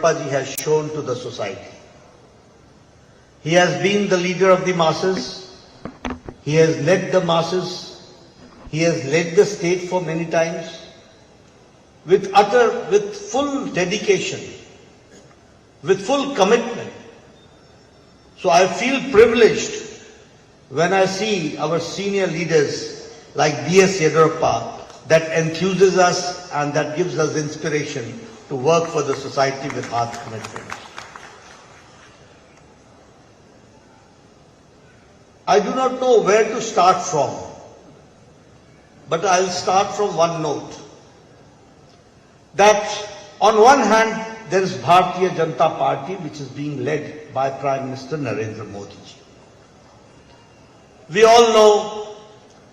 Appaji has shown to the society. He has been the leader of the masses. He has led the masses. He has led the state for many times with full dedication, with full commitment. So I feel privileged when I see our senior leaders like B.R.swamy that enthuses us and that gives us inspiration to work for the society with heart commitment. I do not know where to start from, but I'll start from one note. That on one hand, there is Bharatiya Janata Party, which is being led by Prime Minister Narendra Modi ji. We all know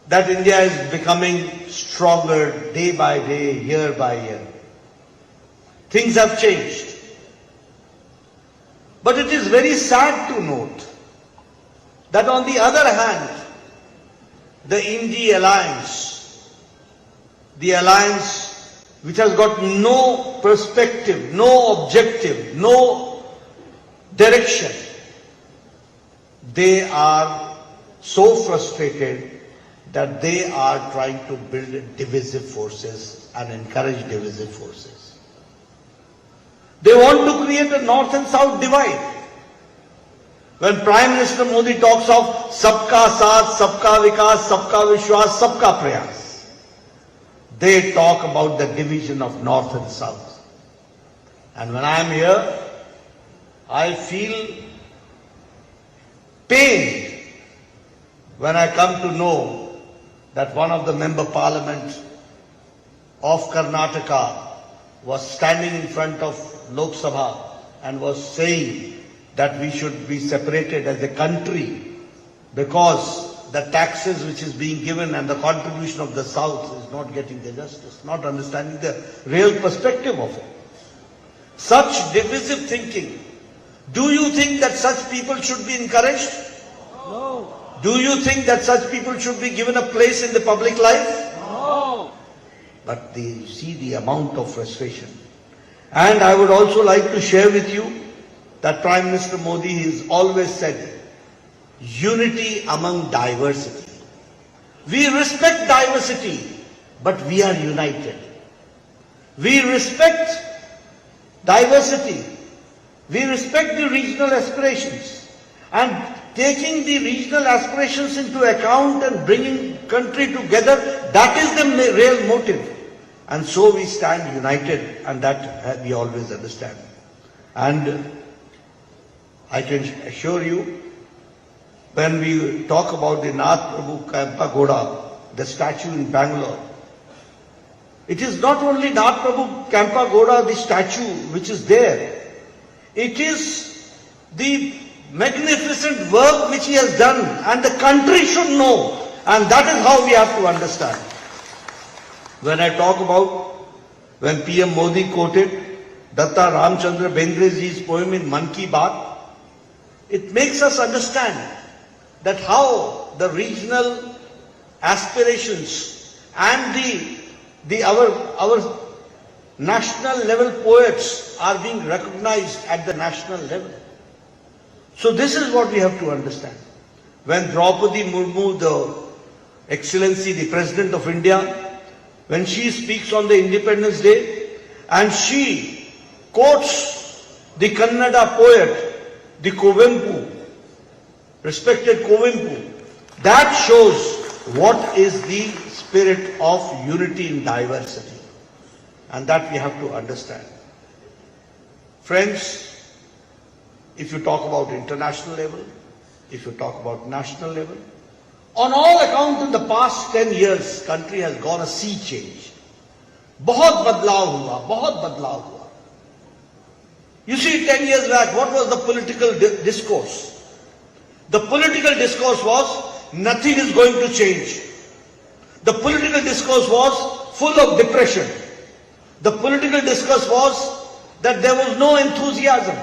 that India is becoming stronger day by day, year by year. Things have changed. But it is very sad to note that on the other hand, the India alliance, the alliance which has got no perspective, no objective, no direction, they are so frustrated that they are trying to build divisive forces and encourage divisive forces. They want to create a north and south divide. When Prime Minister Modi talks of Sabka Saath, Sabka Vikas, Sabka Vishwas, Sabka Prayas, they talk about the division of north and south. And when I am here, I feel pained when I come to know that one of the member parliament of Karnataka was standing in front of Lok Sabha and was saying that we should be separated as a country because the taxes which is being given and the contribution of the South is not getting the justice, not understanding the real perspective of it. Such divisive thinking, do you think that such people should be encouraged? No. Do you think that such people should be given a place in the public life? No. But they see the amount of frustration. And I would also like to share with you that Prime Minister Modi has always said, unity among diversity. We respect diversity, but we are united. We respect diversity. We respect the regional aspirations. And taking the regional aspirations into account and bringing country together, that is the real motive. And so we stand united, and that we always understand. And I can assure you, when we talk about the Nath Prabhu Kempagoda, the statue in Bangalore, it is not only Nath Prabhu Kempagoda, the statue which is there. It is the magnificent work which he has done, and the country should know, and that is how we have to understand. When I talk about when PM Modi quoted Datta Ramchandra Bendreji's poem in Man Ki Baat, it makes us understand that how the regional aspirations and our national level poets are being recognized at the national level. So this is what we have to understand. When Draupadi Murmu, the Excellency, the President of India, when she speaks on the Independence Day and she quotes the Kannada poet, the Kovempu, respected Kovempu, that shows what is the spirit of unity in diversity. And that we have to understand. Friends, if you talk about international level, if you talk about national level, on all accounts in the past 10 years, country has gone a sea change. बहुत बदलाव हुआ, बहुत बदलाव हुआ. You see, 10 years back, what was the political discourse? The political discourse was, nothing is going to change. The political discourse was full of depression. The political discourse was that there was no enthusiasm.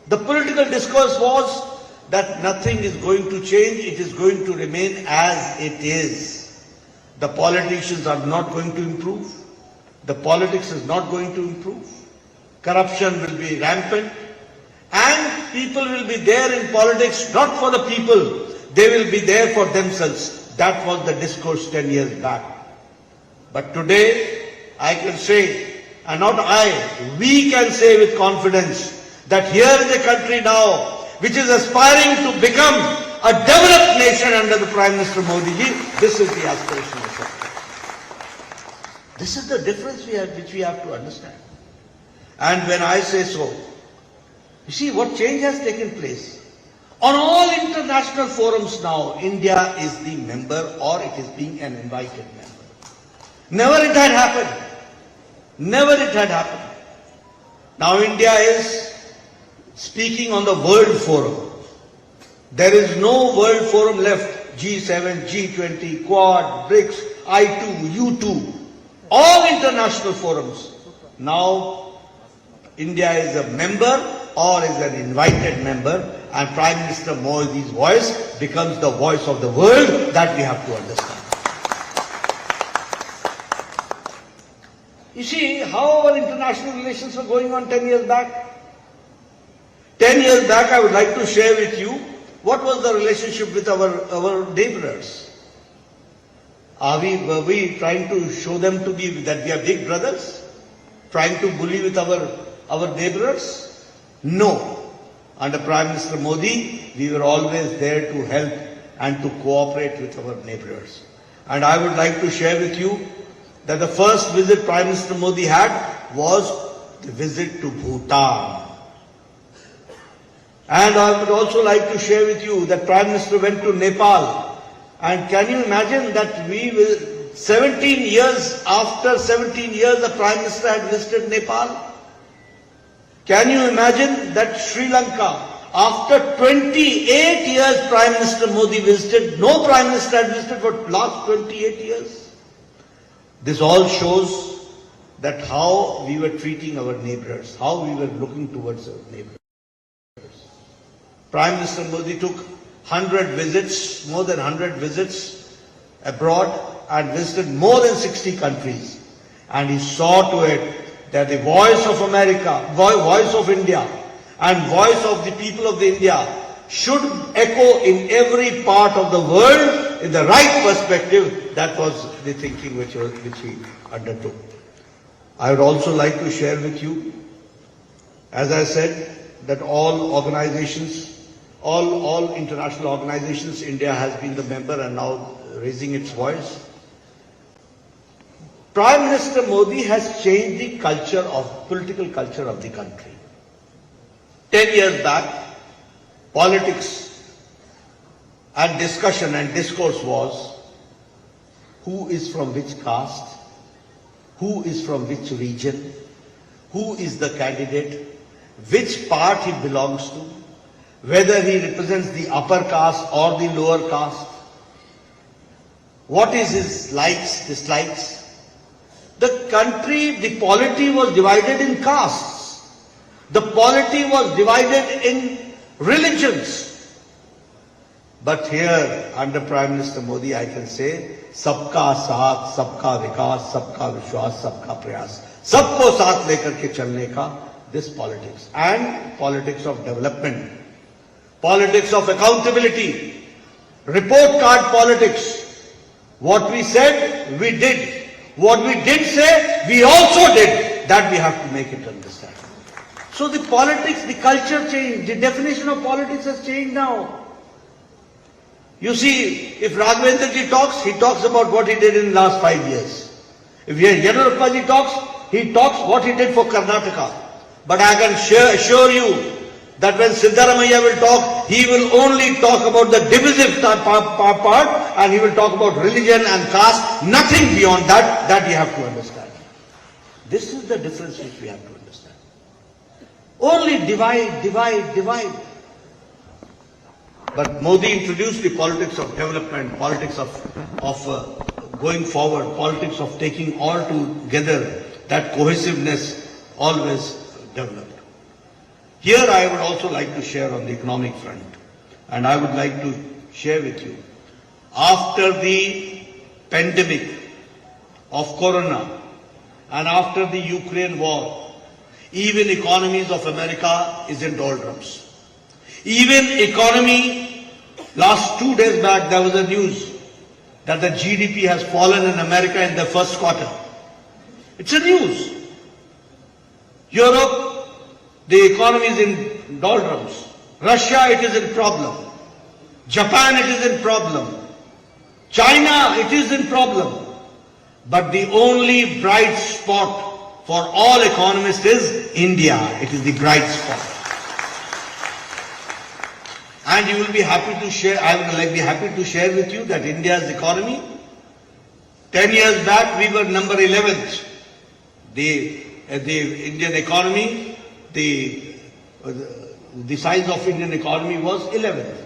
The political discourse was that nothing is going to change, it is going to remain as it is. The politicians are not going to improve. The politics is not going to improve. corruption will be rampant, and people will be there in politics not for the people, they will be there for themselves. That was the discourse 10 years back. But today, I can say, and not I, we can say with confidence that here is a country now which is aspiring to become a developed nation under the Prime Minister Modi ji. This is the aspiration of the country. This is the difference which we have to understand. And when I say so, you see what change has taken place. On all international forums now, India is the member, or it is being an invited member. Never it had happened. Never it had happened. Now India is speaking on the World Forum. There is no World Forum left. G7, G20, Quad, BRICS, I2, U2, all international forums. Now India is a member or is an invited member, and Prime Minister Modi's voice becomes the voice of the world. That we have to understand. You see how our international relations were going on 10 years back? 10 years back, I would like to share with you what was the relationship with our neighbors. Were we trying to show them to be that we are big brothers? Trying to bully with our neighbors? No. Under Prime Minister Modi, we were always there to help and to cooperate with our neighbors. And I would like to share with you that the first visit Prime Minister Modi had was the visit to Bhutan. And I would also like to share with you that Prime Minister went to Nepal. And can you imagine that 17 years, after 17 years, the Prime Minister had visited Nepal? Can you imagine that Sri Lanka, after 28 years Prime Minister Modi visited, no Prime Minister had visited for the last 28 years? This all shows that how we were treating our neighbors, how we were looking towards our neighbors. Prime Minister Modi took 100 visits, more than 100 visits abroad, and visited more than 60 countries. And he saw to it that the voice of America, voice of India, and voice of the people of India should echo in every part of the world in the right perspective. That was the thinking which he undertook. I would also like to share with you, as I said, that all organizations, all international organizations, India has been the member and now raising its voice. Prime Minister Modi has changed the political culture of the country. 10 years back, politics and discussion and discourse was who is from which caste, who is from which region, who is the candidate, which part he belongs to, whether he represents the upper caste or the lower caste, what is his likes, dislikes. The country, the polity was divided in castes. The polity was divided in religions. But here, under Prime Minister Modi, I can say, सबका साथ, सबका विकास, सबका विश्वास, सबका प्रयास, सबको साथ लेकर के चलने का, this politics, and politics of development, politics of accountability, report card politics. What we said, we did. What we did say, we also did. That we have to make it understand. So the politics, the culture changed. The definition of politics has changed now. You see, if Raghavendra ji talks, he talks about what he did in the last 5 years. If Yediyurappa ji talks, he talks what he did for Karnataka. But I can assure you that when Siddaramaiah will talk, he will only talk about the divisive part, and he will talk about religion and caste, nothing beyond that. That you have to understand. This is the difference which we have to understand. Only divide. But Modi introduced the politics of development, politics of going forward, politics of taking all together, that cohesiveness always developed. Here I would also like to share on the economic front, and I would like to share with you, after the pandemic of Corona and after the Ukraine war, Even economies of America is in doldrums. Even economy, last 2 days back there was a news that the GDP has fallen in America in the first quarter. It's a news. Europe, the economy is in doldrums. Russia, it is in problem. Japan, it is in problem. China, it is in problem. But the only bright spot for all economists is India. It is the bright spot. And you will be happy to share, I would be happy to share with you that India's economy, 10 years back we were number 11th. The Indian economy, the size of Indian economy was 11th.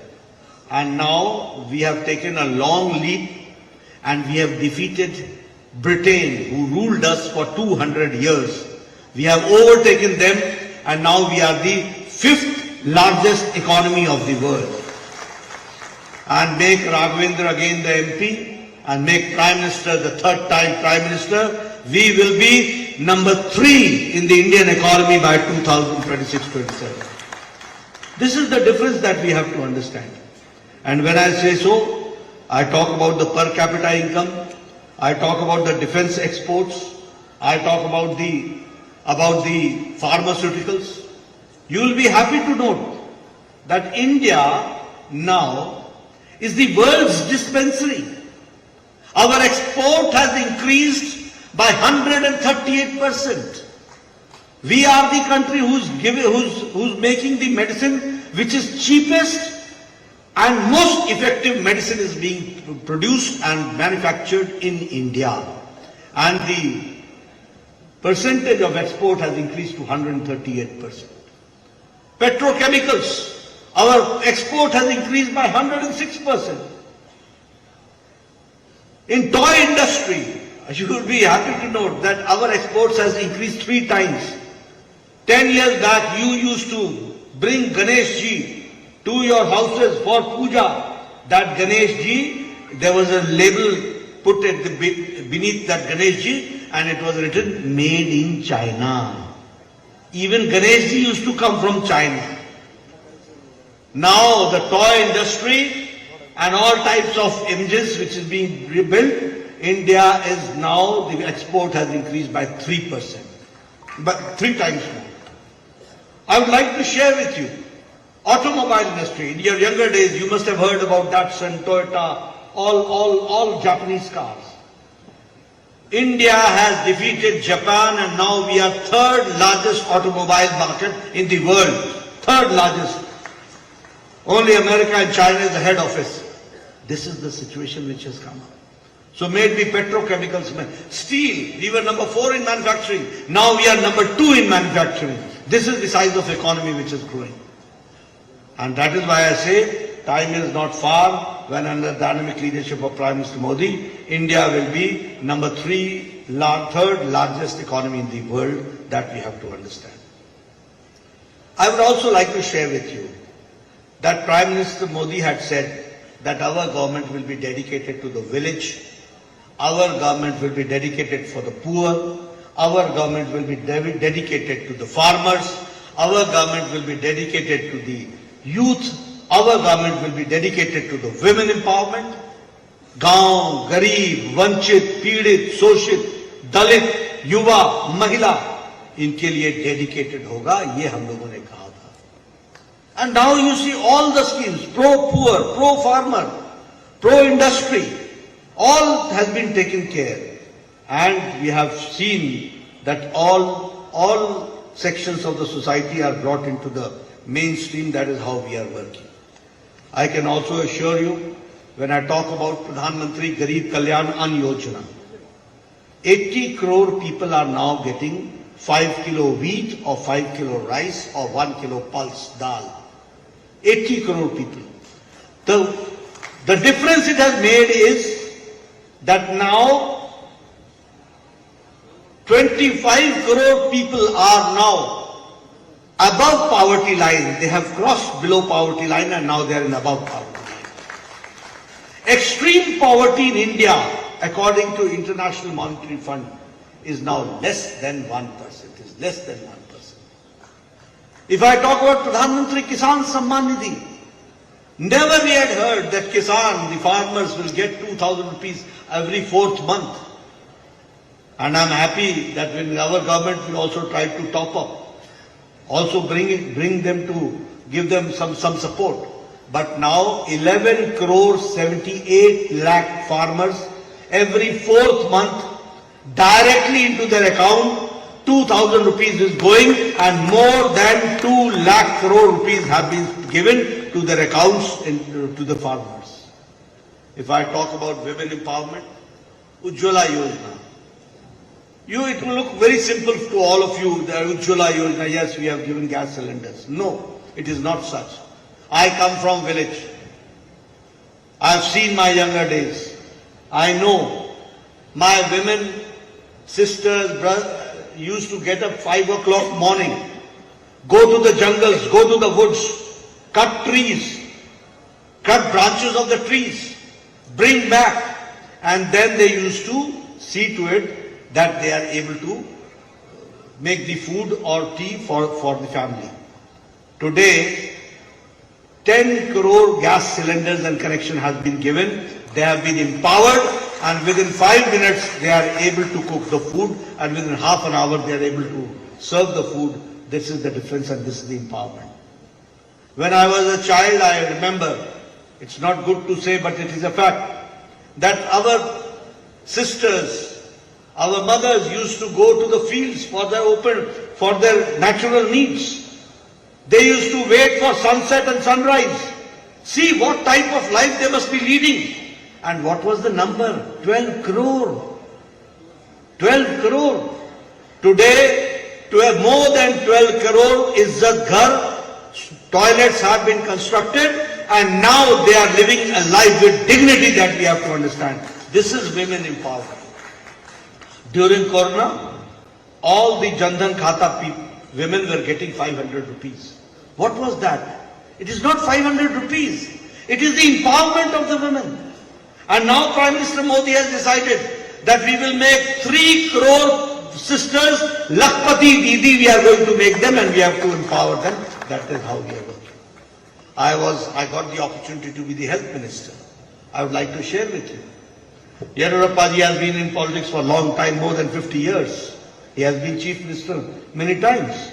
And now we have taken a long leap and we have defeated Britain, who ruled us for 200 years. We have overtaken them and now we are the 5th largest economy of the world. And make Raghavendra again the MP and make Prime Minister the 3rd time Prime Minister, we will be number 3 in the Indian economy by 2026-27. This is the difference that we have to understand. And when I say so, I talk about the per capita income, I talk about the defense exports, I talk about the pharmaceuticals. You will be happy to note that India now is the world's dispensary. Our export has increased by 138%. We are the country who's making the medicine which is cheapest and most effective medicine is being produced and manufactured in India. And the percentage of export has increased to 138%. Petrochemicals, our export has increased by 106%. In toy industry, you will be happy to note that our exports has increased 3 times. 10 years back, you used to bring Ganesh Ji to your houses for puja. That Ganesh Ji, there was a label put at beneath that Ganesh Ji and it was written made in China. Even Ganesh Ji used to come from China. Now the toy industry and all types of images which is being rebuilt, India is now, the export has increased by 3%, but 3 times more. I would like to share with you, automobile industry. In your younger days, you must have heard about Datsun, Toyota, all Japanese cars. India has defeated Japan and now we are 3rd largest automobile market in the world. 3rd largest. Only America and China is ahead of us. This is the situation which has come up. So may it be petrochemicals, steel, we were number 4 in manufacturing. Now we are number 2 in manufacturing. This is the size of economy which is growing. And that is why I say time is not far when under dynamic leadership of Prime Minister Modi, India will be number 3rd largest economy in the world. That we have to understand. I would also like to share with you that Prime Minister Modi had said that our government will be dedicated to the village, our government will be dedicated for the poor, our government will be dedicated to the farmers, our government will be dedicated to the youth, our government will be dedicated to the women empowerment. गांव, गरीब, वंचित, पीड़ित, शोषित, दलित, युवा, महिला, इनके लिए dedicated होगा, ये हम लोगों ने कहा था. And now you see all the schemes, pro-poor, pro-farmer, pro-industry, all has been taken care. And we have seen that all sections of the society are brought into the mainstream. That is how we are working. I can also assure you, when I talk about Pradhan Mantri Garib Kalyan Ann Yojana, 80 crore people are now getting 5 kilo wheat or 5 kilo rice or 1 kilo pulse dal. 80 crore people. The difference it has made is that now 25 crore people are now above poverty line. They have crossed below poverty line and now they are in above poverty line. Extreme poverty in India, according to International Monetary Fund, is now less than 1%. Is less than 1%. If I talk about Pradhan Mantri Kisan Samman Nidhi, never we had heard that Kisan, the farmers, will get 2,000 rupees every fourth month. And I'm happy that when our government will also try to top up, also bring them to give them some support. But now 11 crore 78 lakh farmers every fourth month directly into their account 2,000 rupees is going, and more than 2 lakh crore rupees have been given to their accounts to the farmers. If I talk about women empowerment, Ujjwala Yojana. It will look very simple to all of you, the Ujjwala Yojana, yes, we have given gas cylinders. No, it is not such. I come from village. I have seen my younger days. I know my women, sisters, brothers, used to get up 5 o'clock morning, go to the jungles, go to the woods, cut trees, cut branches of the trees, bring back, and then they used to see to it that they are able to make the food or tea for the family. Today, 10 crore gas cylinders and connection has been given. They have been empowered, and within 5 minutes they are able to cook the food, and within half an hour they are able to serve the food. This is the difference, and this is the empowerment. When I was a child, I remember, it's not good to say, but it is a fact, that our sisters, our mothers used to go to the fields for their natural needs. They used to wait for sunset and sunrise. See what type of life they must be leading. And what was the number? 12 crore. 12 crore. Today, to have more than 12 crore Izzat Ghar, toilets have been constructed, and now they are living a life with dignity that we have to understand. This is women empowerment. During Corona, all the Jan Dhan Khata women were getting 500 rupees. What was that? It is not 500 rupees. It is the empowerment of the women. And now Prime Minister Modi has decided that we will make 3 crore sisters, Lakhpati Didi, we are going to make them, and we have to empower them. That is how we are working. I got the opportunity to be the health minister. I would like to share with you. Yediyurappa ji has been in politics for a long time, more than 50 years. He has been chief minister many times.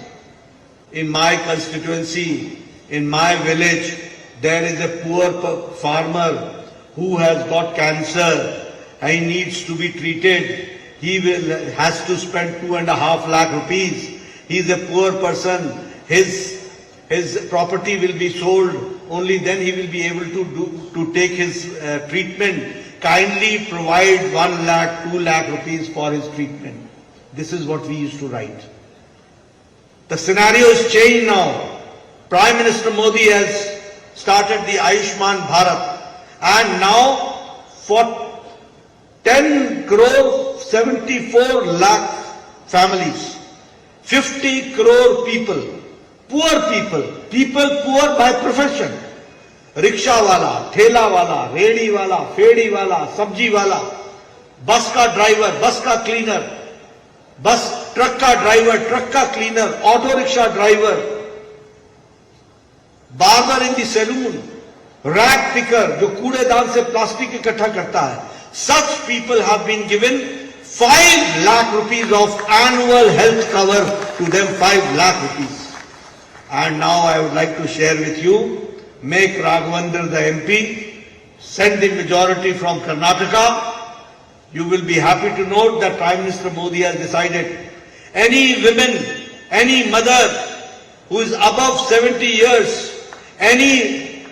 In my constituency, in my village, there is a poor farmer who has got cancer. He needs to be treated. He has to spend 2.5 lakh rupees. He is a poor person. His property will be sold. Only then he will be able to take his treatment. Kindly provide 1 lakh, 2 lakh rupees for his treatment. This is what we used to write. The scenario is changed now. Prime Minister Modi has started the Ayushman Bharat, and now for 10 crore 74 lakh families, 50 crore people, people poor by profession, rickshaw wala, thela wala, redi wala, fedi wala, sabji wala, bus ka driver, bus ka cleaner, truck ka driver, truck ka cleaner, auto rickshaw driver, barber in the saloon, rag picker, जो कूड़ेदान से plastic इकट्ठा करता है, such people have been given 5 lakh rupees of annual health cover to them, 5 lakh rupees. And now I would like to share with you, make Raghavendra the MP, send the majority from Karnataka. You will be happy to note that Prime Minister Modi has decided any women, any mother who is above 70 years, any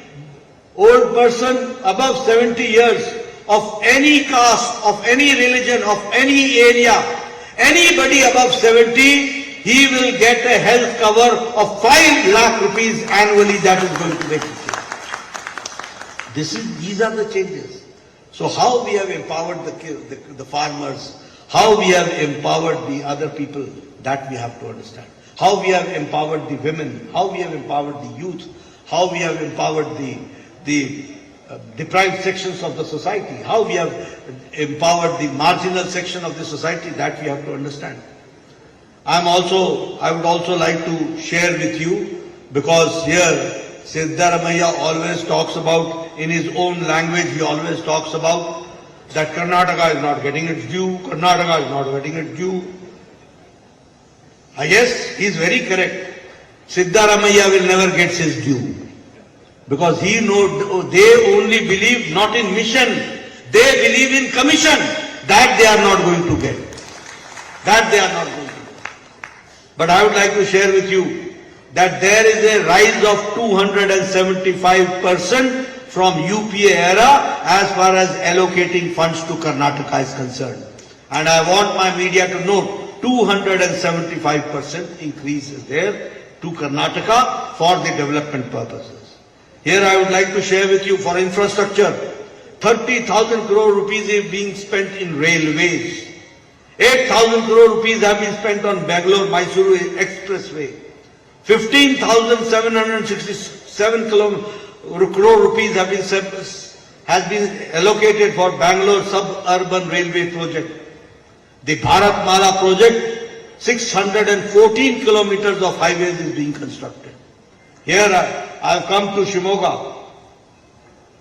old person above 70 years, of any caste, of any religion, of any area, anybody above 70, he will get a health cover of 5 lakh rupees annually. That is going to make a change. These are the changes. So how we have empowered the farmers, how we have empowered the other people, that we have to understand. How we have empowered the women, how we have empowered the youth, how we have empowered the deprived sections of the society, how we have empowered the marginal section of the society, that we have to understand. I would also like to share with you because here Siddaramaiah always talks about, in his own language, he always talks about that Karnataka is not getting its due, Karnataka is not getting its due. Yes, he is very correct. Siddaramaiah will never get his due. Because he knows, they only believe not in mission, they believe in commission. That they are not going to get. That they are not going to get. But I would like to share with you that there is a rise of 275% from UPA era as far as allocating funds to Karnataka is concerned. And I want my media to note, 275% increase is there to Karnataka for the development purposes. Here I would like to share with you for infrastructure, 30,000 crore rupees is being spent in railways. 8,000 crore rupees have been spent on Bangalore-Mysuru Expressway. 15,767 crore rupees has been allocated for Bangalore suburban railway project. The Bharat Mala project, 614 kilometers of highways is being constructed. Here I have come to Shimoga.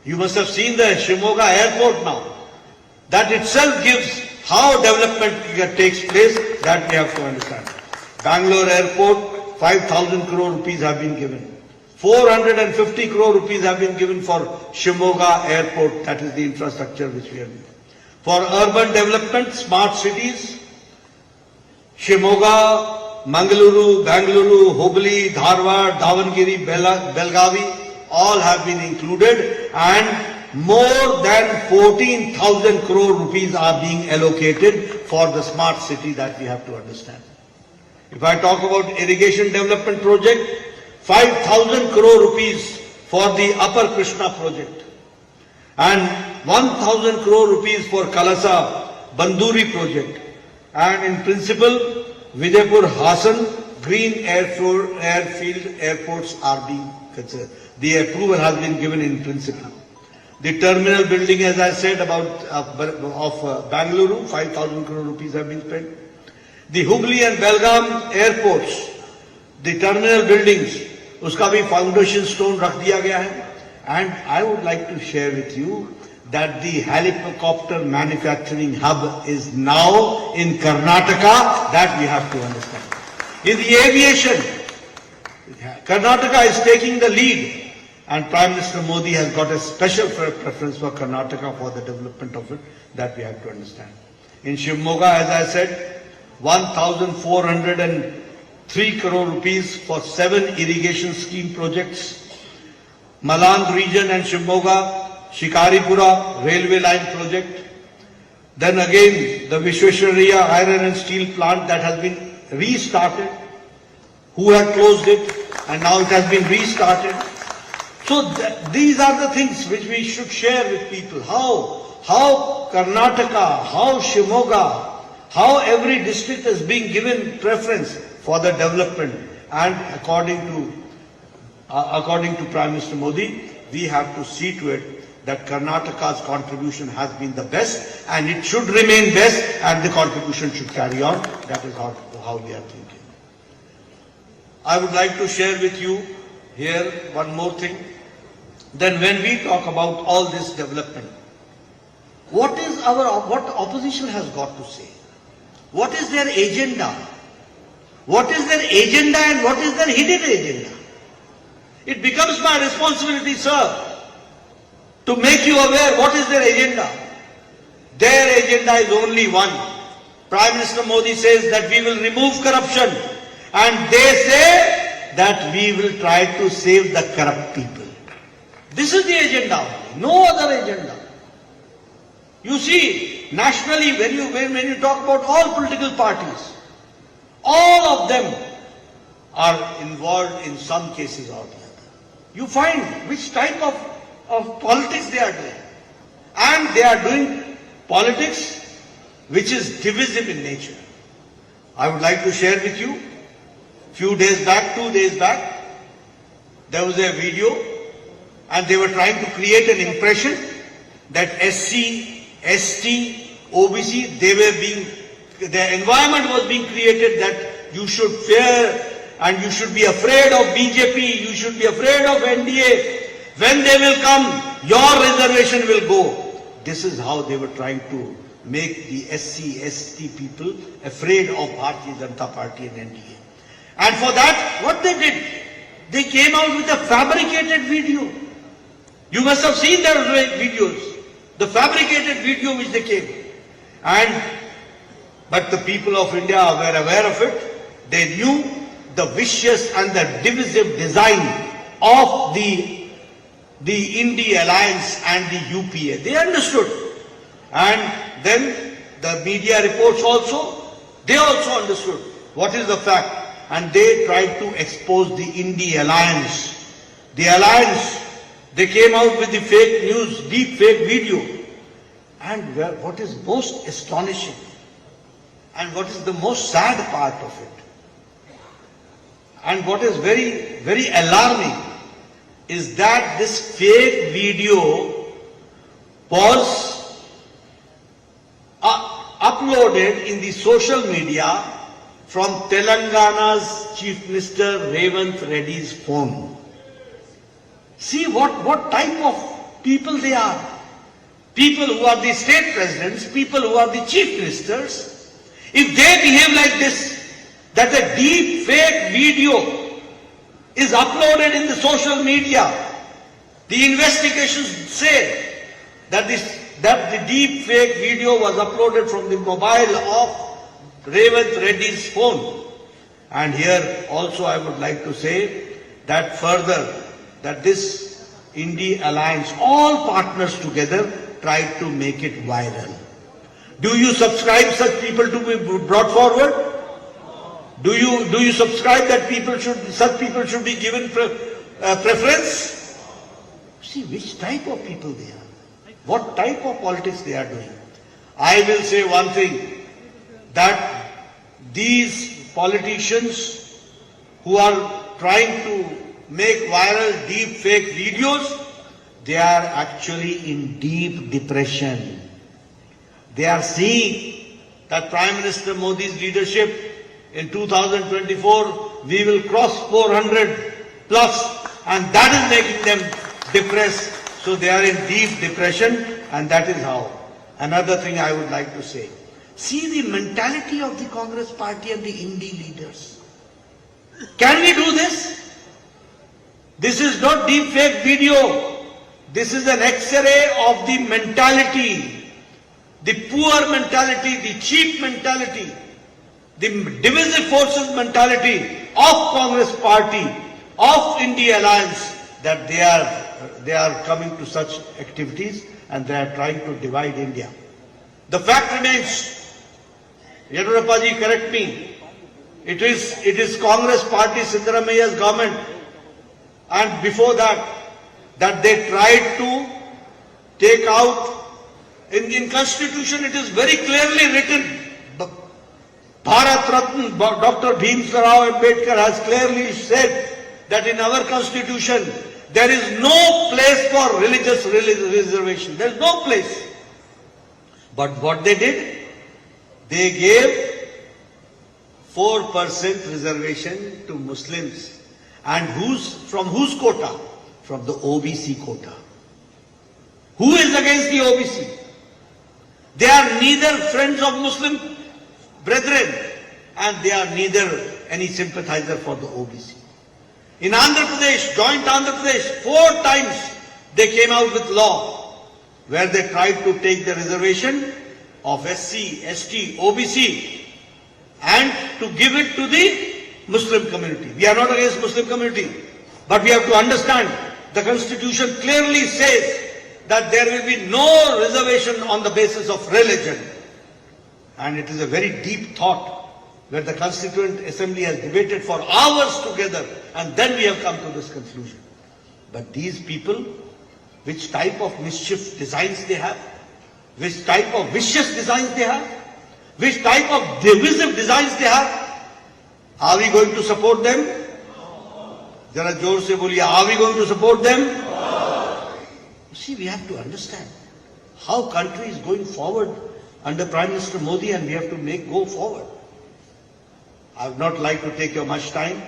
You must have seen the Shimoga airport now. That itself gives how development takes place, that we have to understand. Bangalore airport, 5,000 crore rupees have been given. 450 crore rupees have been given for Shimoga airport, that is the infrastructure which we have given. For urban development, smart cities, Shimoga, Mangaluru, Bangalore, Hubli, Dharwad, Davangere, Belgavi, all have been included, and more than 14,000 crore rupees are being allocated for the smart city, that we have to understand. If I talk about irrigation development project, 5,000 crore rupees for the Upper Krishna project and 1,000 crore rupees for Kalasa Banduri project, and in principle Vijaipur Hassan green airfield airports are being considered. The approval has been given in principle. The terminal building, as I said, of Bangalore, 5,000 crore rupees have been spent. The Hubli and Belgaum airports, the terminal buildings, uska bhi foundation stone rakh diya gaya hai. And I would like to share with you that the helicopter manufacturing hub is now in Karnataka, that we have to understand. In the aviation, Karnataka is taking the lead. And Prime Minister Modi has got a special preference for Karnataka for the development of it, that we have to understand. In Shimoga, as I said, 1,403 crore rupees for 7 irrigation scheme projects. Malang region and Shimoga, Shikaripura railway line project. Then again, the Vishwesvaraya iron and steel plant that has been restarted. Who had closed it, and now it has been restarted. So these are the things which we should share with people. How Karnataka, how Shimoga, how every district is being given preference for the development. And according to Prime Minister Modi, we have to see to it that Karnataka's contribution has been the best, and it should remain best, and the contribution should carry on. That is how we are thinking. I would like to share with you here one more thing. Then when we talk about all this development, what opposition has got to say? What is their agenda? What is their agenda and what is their hidden agenda? It becomes my responsibility, sir, to make you aware what is their agenda. Their agenda is only one. Prime Minister Modi says that we will remove corruption, and they say that we will try to save the corrupt people. This is the agenda only, no other agenda. You see, nationally, when you talk about all political parties, all of them are involved in some cases or the other. You find which type of politics they are doing. And they are doing politics which is divisive in nature. I would like to share with you, 2 days back, there was a video, and they were trying to create an impression that SC, ST, OBC, their environment was being created that you should fear and you should be afraid of BJP, you should be afraid of NDA. When they will come, your reservation will go. This is how they were trying to make the SC, ST people afraid of Bharatiya Janata Party and NDA. And for that, what they did, they came out with a fabricated video. You must have seen their videos, the fabricated video which they came. But the people of India were aware of it. They knew the vicious and the divisive design of the India Alliance and the UPA. They understood. And then the media reports also, they also understood what is the fact. And they tried to expose the India Alliance. The alliance, they came out with the fake news, deep fake video. And what is most astonishing and what is the most sad part of it, and what is very, very alarming, is that this fake video was uploaded in the social media from Telangana's Chief Minister Revant Reddy's phone. See what type of people they are. People who are the state presidents, people who are the chief ministers. If they behave like this, that a deep fake video is uploaded in the social media, the investigations say that the deep fake video was uploaded from the mobile of Revant Reddy's phone. And here also I would like to say that further, that this India Alliance, all partners together, tried to make it viral. Do you subscribe such people to be brought forward? Do you subscribe that such people should be given preference? See which type of people they are, what type of politics they are doing. I will say one thing, that these politicians who are trying to make viral deep fake videos, they are actually in deep depression. They are seeing that Prime Minister Modi's leadership in 2024, we will cross 400 plus, and that is making them depressed. So they are in deep depression, and that is how. Another thing I would like to say, see the mentality of the Congress party and the Indie leaders. Can we do this? This is not deep fake video. This is an X-ray of the mentality, the poor mentality, the cheap mentality, the divisive forces mentality of Congress party, of India Alliance, that they are coming to such activities and they are trying to divide India. The fact remains, Yedurappa ji, correct me, it is Congress party, Siddaramaia's government, and before that they tried to take out, in Constitution it is very clearly written, Bharat Ratna, Dr. Bhimsarao Ambedkar has clearly said that in our Constitution there is no place for religious reservation. There is no place. But what they did, they gave 4% reservation to Muslims. And from whose quota? From the OBC quota. Who is against the OBC? They are neither friends of Muslim brethren and they are neither any sympathizer for the OBC. In Andhra Pradesh, joint Andhra Pradesh, 4 times they came out with law where they tried to take the reservation of SC, ST, OBC and to give it to the Muslim community. We are not against Muslim community, but we have to understand the Constitution clearly says that there will be no reservation on the basis of religion. And it is a very deep thought where the Constituent Assembly has debated for hours together and then we have come to this conclusion. But these people, which type of mischief designs they have, which type of vicious designs they have, which type of divisive designs they have, are we going to support them? Jara jor se boliye, are we going to support them? You see, we have to understand how country is going forward under Prime Minister Modi and we have to go forward. I would not like to take your much time.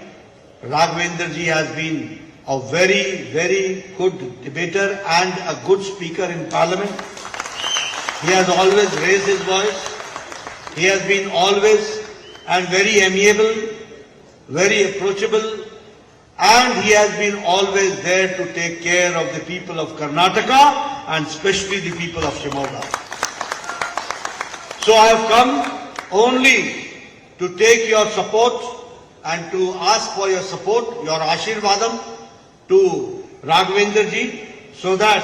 Raghavendra ji has been a very, very good debater and a good speaker in Parliament. He has always raised his voice. He has been always and very amiable, very approachable, and he has been always there to take care of the people of Karnataka and especially the people of Shimoga. So I have come only to take your support and to ask for your support, your Ashirvadam to Raghavendra ji, so that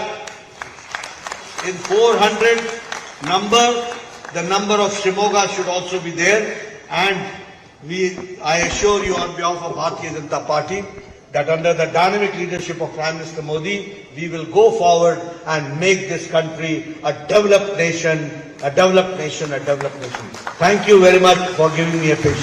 in 400 number, the number of Shimoga should also be there, and I assure you on behalf of Bharatiya Janata Party that under the dynamic leadership of Prime Minister Modi, we will go forward and make this country a developed nation, a developed nation, a developed nation. Thank you very much for giving me a patient.